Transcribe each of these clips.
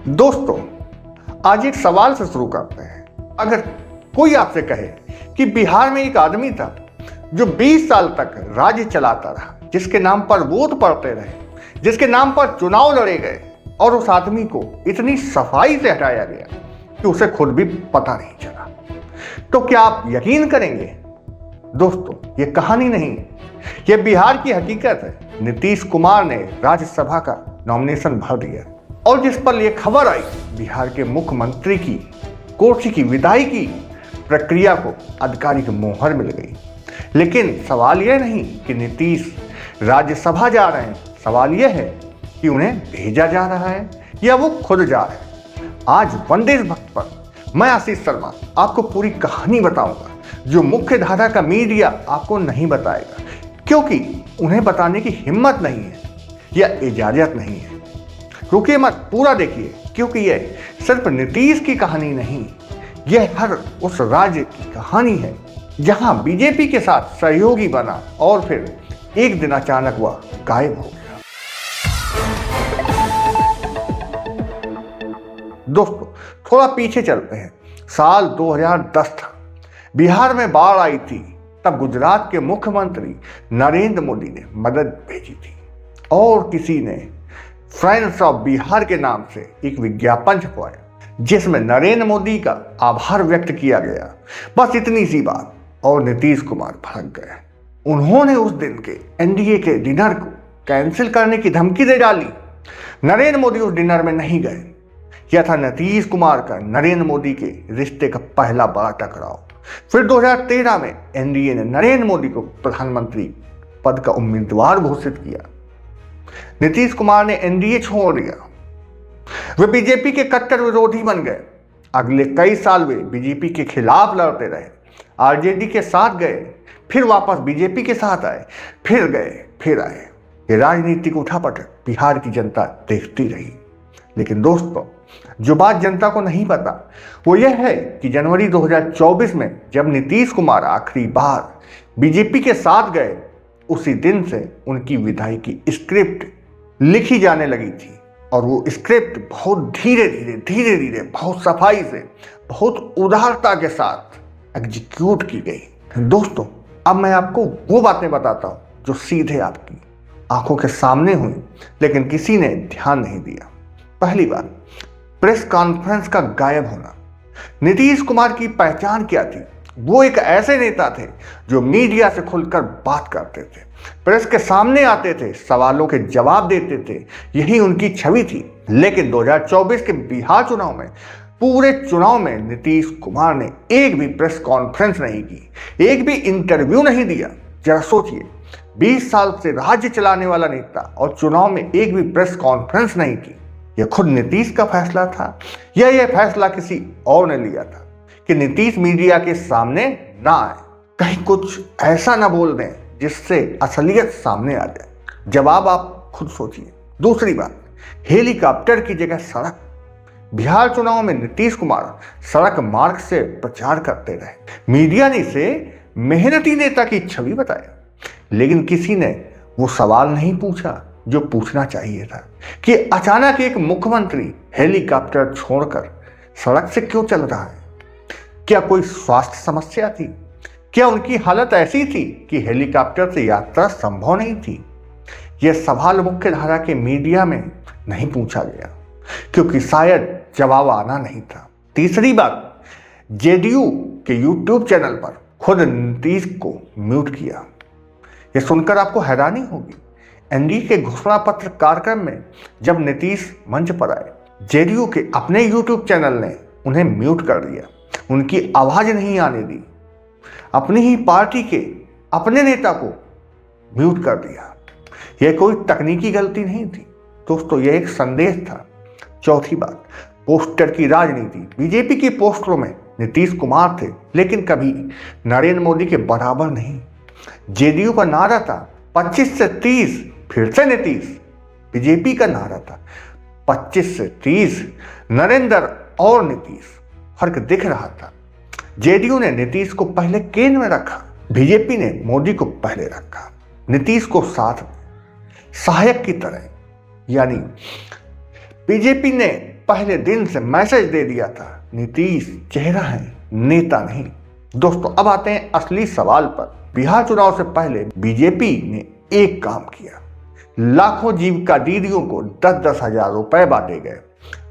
दोस्तों, आज एक सवाल से शुरू करते हैं। अगर कोई आपसे कहे कि बिहार में एक आदमी था जो 20 साल तक राज्य चलाता रहा, जिसके नाम पर वोट पड़ते रहे, जिसके नाम पर चुनाव लड़े गए और उस आदमी को इतनी सफाई से हटाया गया कि उसे खुद भी पता नहीं चला, तो क्या आप यकीन करेंगे? दोस्तों, ये कहानी नहीं, ये बिहार की हकीकत है। नीतीश कुमार ने राज्यसभा का नॉमिनेशन भर दिया और जिस पर यह खबर आई, बिहार के मुख्यमंत्री की कुर्सी की विदाई की प्रक्रिया को आधिकारिक मोहर मिल गई। लेकिन सवाल यह नहीं कि नीतीश राज्यसभा जा रहे हैं, सवाल यह है कि उन्हें भेजा जा रहा है या वो खुद जा रहे हैं। आज वंदे भक्त पर मैं आशीष शर्मा आपको पूरी कहानी बताऊंगा, जो मुख्य धारा का मीडिया आपको नहीं बताएगा, क्योंकि उन्हें बताने की हिम्मत नहीं है या इजाजत नहीं है। रुकिए मत, पूरा देखिए, क्योंकि यह सिर्फ नीतीश की कहानी नहीं, यह हर उस राज्य की कहानी है जहां बीजेपी के साथ सहयोगी बना और फिर एक दिन अचानक वह गायब हो गया। दोस्तों, थोड़ा पीछे चलते हैं। साल 2010 था, बिहार में बाढ़ आई थी। तब गुजरात के मुख्यमंत्री नरेंद्र मोदी ने मदद भेजी थी और किसी ने फ्रेंड्स ऑफ बिहार के नाम से एक विज्ञापन छपवाया, जिसमें नरेंद्र मोदी का आभार व्यक्त किया गया। बस इतनी सी बात और नीतीश कुमार भड़क गए। उन्होंने उस दिन के एनडीए के डिनर को कैंसिल करने की धमकी दे डाली। नरेंद्र मोदी उस डिनर में नहीं गए। यह था नीतीश कुमार का नरेंद्र मोदी के रिश्ते का पहला बड़ा टकराव। फिर 2013 में एनडीए ने नरेंद्र मोदी को प्रधानमंत्री पद का उम्मीदवार घोषित किया। नीतीश कुमार ने एनडीए छोड़ दिया। वे बीजेपी के कट्टर विरोधी बन गए। अगले कई साल वे बीजेपी के खिलाफ लड़ते रहे, आरजेडी के साथ गए, फिर वापस बीजेपी के साथ आए, फिर गए, फिर आए। ये राजनीतिक उठापटक बिहार की जनता देखती रही। लेकिन दोस्तों, जो बात जनता को नहीं पता वो यह है कि जनवरी 2024 में जब नीतीश कुमार आखिरी बार बीजेपी के साथ गए, उसी दिन से उनकी विदाई की स्क्रिप्ट लिखी जाने लगी थी और वो स्क्रिप्ट बहुत धीरे धीरे बहुत सफाई से, बहुत उदारता के साथ एग्जीक्यूट की गई। दोस्तों, अब मैं आपको वो बातें बताता हूँ जो सीधे आपकी आंखों के सामने हुई, लेकिन किसी ने ध्यान नहीं दिया। पहली बात, प्रेस कॉन्फ्रेंस का गायब होना। नीतीश कुमार की पहचान क्या थी? वो एक ऐसे नेता थे जो मीडिया से खुलकर बात करते थे, प्रेस के सामने आते थे, सवालों के जवाब देते थे, यही उनकी छवि थी। लेकिन 2024 के बिहार चुनाव में, पूरे चुनाव में नीतीश कुमार ने एक भी प्रेस कॉन्फ्रेंस नहीं की, एक भी इंटरव्यू नहीं दिया। जरा सोचिए, 20 साल से राज्य चलाने वाला नेता और चुनाव में एक भी प्रेस कॉन्फ्रेंस नहीं की। यह खुद नीतीश का फैसला था या यह फैसला किसी और ने लिया था कि नीतीश मीडिया के सामने ना आए, कहीं कुछ ऐसा ना बोल दें जिससे असलियत सामने आ जाए? जवाब आप खुद सोचिए। दूसरी बात, हेलीकॉप्टर की जगह सड़क। बिहार चुनाव में नीतीश कुमार सड़क मार्ग से प्रचार करते रहे। मीडिया ने इसे मेहनती नेता की छवि बताया, लेकिन किसी ने वो सवाल नहीं पूछा जो पूछना चाहिए था कि अचानक एक मुख्यमंत्री हेलीकॉप्टर छोड़कर सड़क से क्यों चल रहा है? क्या कोई स्वास्थ्य समस्या थी? क्या उनकी हालत ऐसी थी कि हेलीकॉप्टर से यात्रा संभव नहीं थी? यह सवाल मुख्य धारा के मीडिया में नहीं पूछा गया, क्योंकि शायद जवाब आना नहीं था। तीसरी बात, जेडीयू के यूट्यूब चैनल पर खुद नीतीश को म्यूट किया। यह सुनकर आपको हैरानी होगी। एनडीए के घोषणा पत्र कार्यक्रम में जब नीतीश मंच पर आए, जेडीयू के अपने यूट्यूब चैनल ने उन्हें म्यूट कर दिया, उनकी आवाज नहीं आने दी। अपनी ही पार्टी के अपने नेता को म्यूट कर दिया। यह कोई तकनीकी गलती नहीं थी दोस्तों, यह एक संदेश था। चौथी बात, पोस्टर की राजनीति। बीजेपी के पोस्टरों में नीतीश कुमार थे, लेकिन कभी नरेंद्र मोदी के बराबर नहीं। जेडीयू का नारा था 25 से 30 फिर से नीतीश। बीजेपी का नारा था 25 से 30 नरेंद्र और नीतीश। फर्क दिख रहा था। जेडीयू ने नीतीश को पहले केंद्र में रखा, बीजेपी ने मोदी को पहले रखा, नीतीश को साथ में सहायक की तरह। यानी बीजेपी ने पहले दिन से मैसेज दे दिया था, नीतीश चेहरा है, नेता नहीं। दोस्तों अब आते हैं असली सवाल पर। बिहार चुनाव से पहले बीजेपी ने एक काम किया, लाखों जीविका दीदियों को 10-10 हजार रुपए बांटे गए।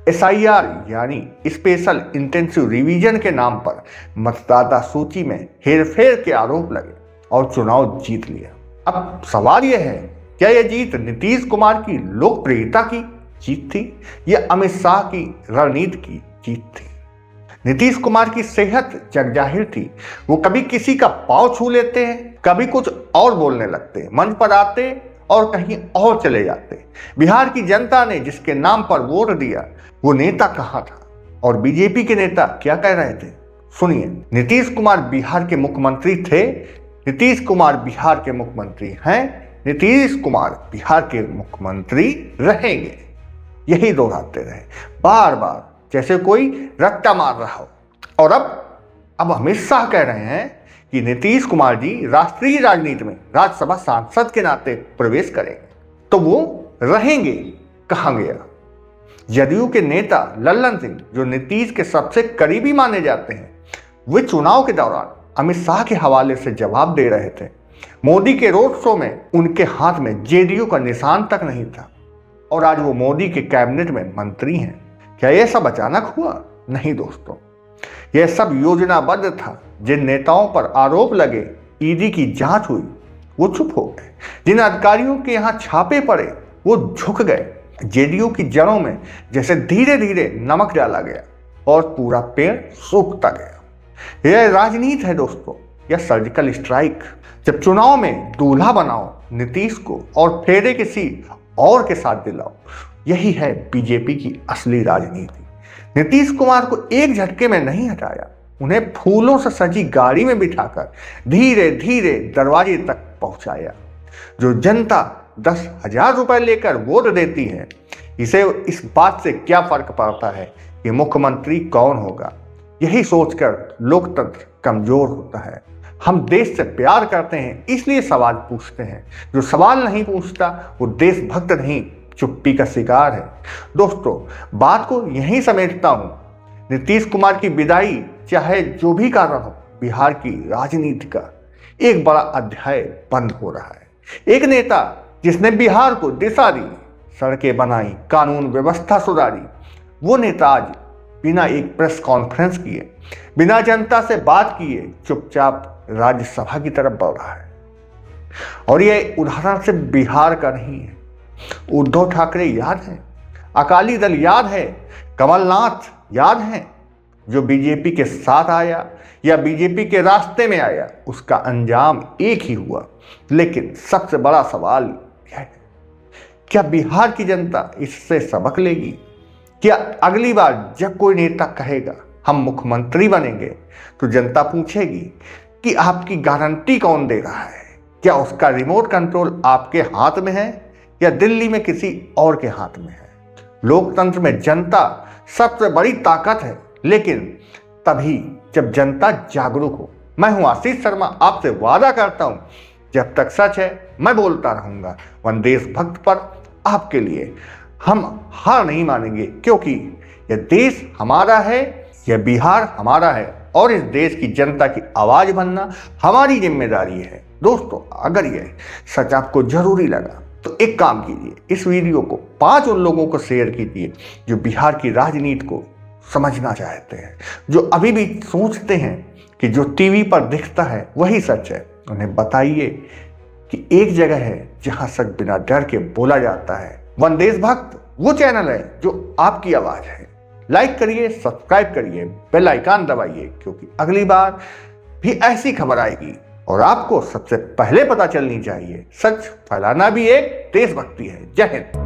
SIR यानी स्पेशल इंटेंसिव रिवीजन के नाम पर मतदाता सूची में हेरफेर के आरोप लगे और चुनाव जीत लिया। अब सवाल यह है, क्या यह जीत नीतीश कुमार की लोकप्रियता की जीत थी या अमित शाह की रणनीति की जीत थी? नीतीश कुमार की सेहत जगजाहिर थी। वो कभी किसी का पांव छू लेते हैं, कभी कुछ और बोलने लगते, मंच पर आते और कहीं और चले जाते। बिहार की जनता ने जिसके नाम पर वोट दिया वो नेता कहाँ था और बीजेपी के नेता क्या कह रहे थे? सुनिए, नीतीश कुमार बिहार के मुख्यमंत्री थे, नीतीश कुमार बिहार के मुख्यमंत्री हैं, नीतीश कुमार बिहार के मुख्यमंत्री रहेंगे। यही दोहराते रहे बार बार, जैसे कोई रट्टा मार रहा हो। और अब अमित शाह कह रहे हैं कि नीतीश कुमार जी राष्ट्रीय राजनीति में राज्यसभा सांसद के नाते प्रवेश करेंगे, तो वो रहेंगे कहां गया? जदयू के नेता लल्लन सिंह, जो नीतीश के सबसे करीबी माने जाते हैं, वे चुनाव के दौरान अमित शाह के हवाले से जवाब दे रहे थे। मोदी के रोड शो में उनके हाथ में JDU का निशान तक नहीं था और आज वो मोदी के कैबिनेट में मंत्री हैं। क्या यह सब अचानक हुआ? नहीं दोस्तों, यह सब योजनाबद्ध था। जिन नेताओं पर आरोप लगे, ED की जांच हुई, वो चुप हो गए। जिन अधिकारियों के यहाँ छापे पड़े, वो झुक गए। JDU की जड़ों में जैसे धीरे धीरे नमक डाला गया और पूरा पेड़ सूखता गया। यह राजनीति है दोस्तों, यह सर्जिकल स्ट्राइक। जब चुनाव में दूल्हा बनाओ नीतीश को और फेरे किसी और के साथ दिलाओ, यही है बीजेपी की असली राजनीति। नीतीश कुमार को एक झटके में नहीं हटाया, उन्हें फूलों से सजी गाड़ी में बिठाकर धीरे धीरे दरवाजे तक पहुंचाया। जो जनता 10,000 रुपए लेकर वोट देती है, इसे इस बात से क्या फर्क पड़ता है कि मुख्यमंत्री कौन होगा? यही सोचकर लोकतंत्र कमजोर होता है। हम देश से प्यार करते हैं, इसलिए सवाल पूछते हैं। जो सवाल नहीं पूछता वो देशभक्त नहीं, चुप्पी का शिकार है। दोस्तों बात को यहीं समेटता हूं। नीतीश कुमार की विदाई, चाहे जो भी कारण हो, बिहार की राजनीति का एक बड़ा अध्याय बंद हो रहा है। एक नेता जिसने बिहार को दिशा दी, सड़कें बनाई, कानून व्यवस्था सुधारी, वो नेता आज बिना एक प्रेस कॉन्फ्रेंस किए, बिना जनता से बात किए चुपचाप राज्यसभा की तरफ बढ़ रहा है। और यह उदाहरण सिर्फ बिहार का नहीं है। उद्धव ठाकरे याद है, अकाली दल याद है, कमलनाथ याद है। जो बीजेपी के साथ आया या बीजेपी के रास्ते में आया, उसका अंजाम एक ही हुआ। लेकिन सबसे बड़ा सवाल क्या है, क्या बिहार की जनता इससे सबक लेगी? क्या अगली बार जब कोई नेता कहेगा हम मुख्यमंत्री बनेंगे, तो जनता पूछेगी कि आपकी गारंटी कौन दे रहा है? क्या उसका रिमोट कंट्रोल आपके हाथ में है या दिल्ली में किसी और के हाथ में है? लोकतंत्र में जनता सबसे बड़ी ताकत है, लेकिन तभी जब जनता जागरूक हो। मैं हूं आशीष शर्मा, आपसे वादा करता हूं जब तक सच है मैं बोलता रहूंगा। वंदेश भक्त पर आपके लिए हम हार नहीं मानेंगे, क्योंकि यह देश हमारा है, यह बिहार हमारा है और इस देश की जनता की आवाज बनना हमारी जिम्मेदारी है। दोस्तों अगर यह सच आपको जरूरी लगा तो एक काम कीजिए, इस वीडियो को 5 उन लोगों को शेयर कीजिए जो बिहार की राजनीति को समझना चाहते हैं, जो अभी भी सोचते हैं कि जो टीवी पर दिखता है वही सच है। उन्हें बताइए कि एक जगह है जहां सच बिना डर के बोला जाता है। वंदेश भक्त वो चैनल है जो आपकी आवाज है। लाइक करिए, सब्सक्राइब करिए, बेल आइकन दबाइए, क्योंकि अगली बार भी ऐसी खबर आएगी और आपको सबसे पहले पता चलनी चाहिए। सच फैलाना भी एक देशभक्ति है। जय हिंद।